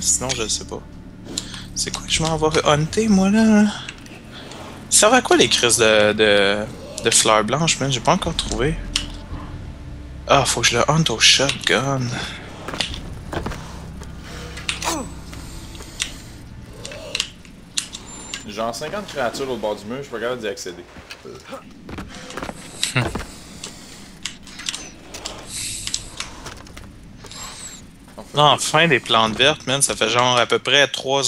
Sinon, je sais pas. C'est quoi que je m'en vais hunter, moi, là? Ça servent à quoi les crises de fleurs blanches, man? J'ai pas encore trouvé. Ah, faut que je le hunt au shotgun. Genre 50 créatures au bord du mur, je suis pas capable d'y accéder. Non, enfin des plantes vertes, man. Ça fait genre à peu près 3